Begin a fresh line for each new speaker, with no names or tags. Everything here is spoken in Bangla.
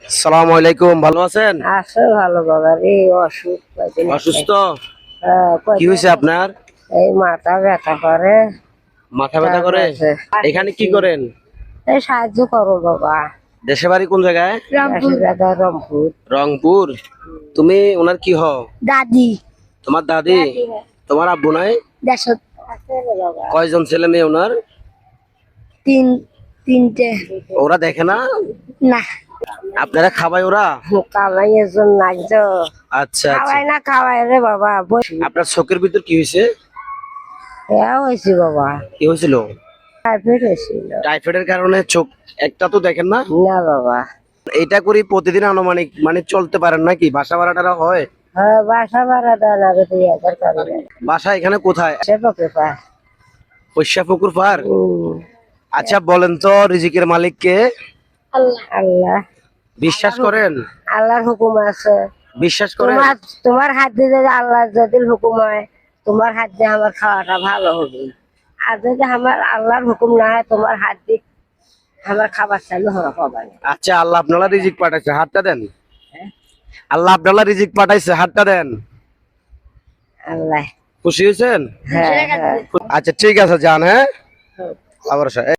আসসালামু আলাইকুম, ভালো আছেন?
আছে ভালো বাবা রে, অসুখ কয়দিন
অসুস্থ? কি
কয়দিন
হয়েছে আপনার?
এই মাথা ব্যথা করে।
মাথা ব্যথা করে? এখানে কি করেন?
এই সাহায্য করো বাবা।
দেশে বাড়ি কোন জায়গায়?
রংপুর।
রংপুর। তুমি ওনার কি হও?
দাদি।
তোমার দাদি? তোমার আব্বু নাই?
দেশত আছে রে বাবা।
কয়জন ছেলে মেয়ে ওনার?
তিনটে।
ওরা দেখে না?
না
আপনারা খাবাই ওরা?
কামাই এজন নাই তো।
আচ্ছা আচ্ছা।
খাওয়াই না খাওয়াই রে বাবা।
আপনার চোখের ভিতর কি হয়েছে?
হয়েছে বাবা,
কি হয়েছিল?
টাইফয়েড হয়েছিল।
টাইফয়েডের কারণে চোখ একটা তো দেখেন না?
না বাবা।
এটা করি প্রতিদিন আনুমানিক মানে চলতে পারেন নাকি? বাসা ভাড়াটারা হয়?
হ্যাঁ, বাসা ভাড়া দেন আগে 2,000 করে।
বাসা এখানে কোথায়?
সে পক্ষে পা।
পয়সা পুকুর পার? আচ্ছা বলেন তো, রিজিকের মালিক কে?
আল্লাহ।
বিশ্বাস করেন?
আল্লাহর হুকুম আছে।
বিশ্বাস করেন?
তোমার হাত দিয়ে যদি আল্লাহ যদি হুকুম হয়, তোমার হাত দিয়ে আমার খাওয়াটা ভালো হবে। আর যদি আমার আল্লাহর হুকুম না হয়, তোমার হাত দিয়ে আমার খাবার চালু হওয়া পাবা না।
আচ্ছা, আল্লাহ আপনারা রিজিক পাঠাইছে, হাতটা দেন। আল্লাহ আপনারা রিজিক পাঠাইছে, হাতটা দেন।
আল্লাহ।
খুশি হয়েছেন?
হ্যাঁ হ্যাঁ।
আচ্ছা ঠিক আছে, যান। হ্যাঁ, আবার আসা।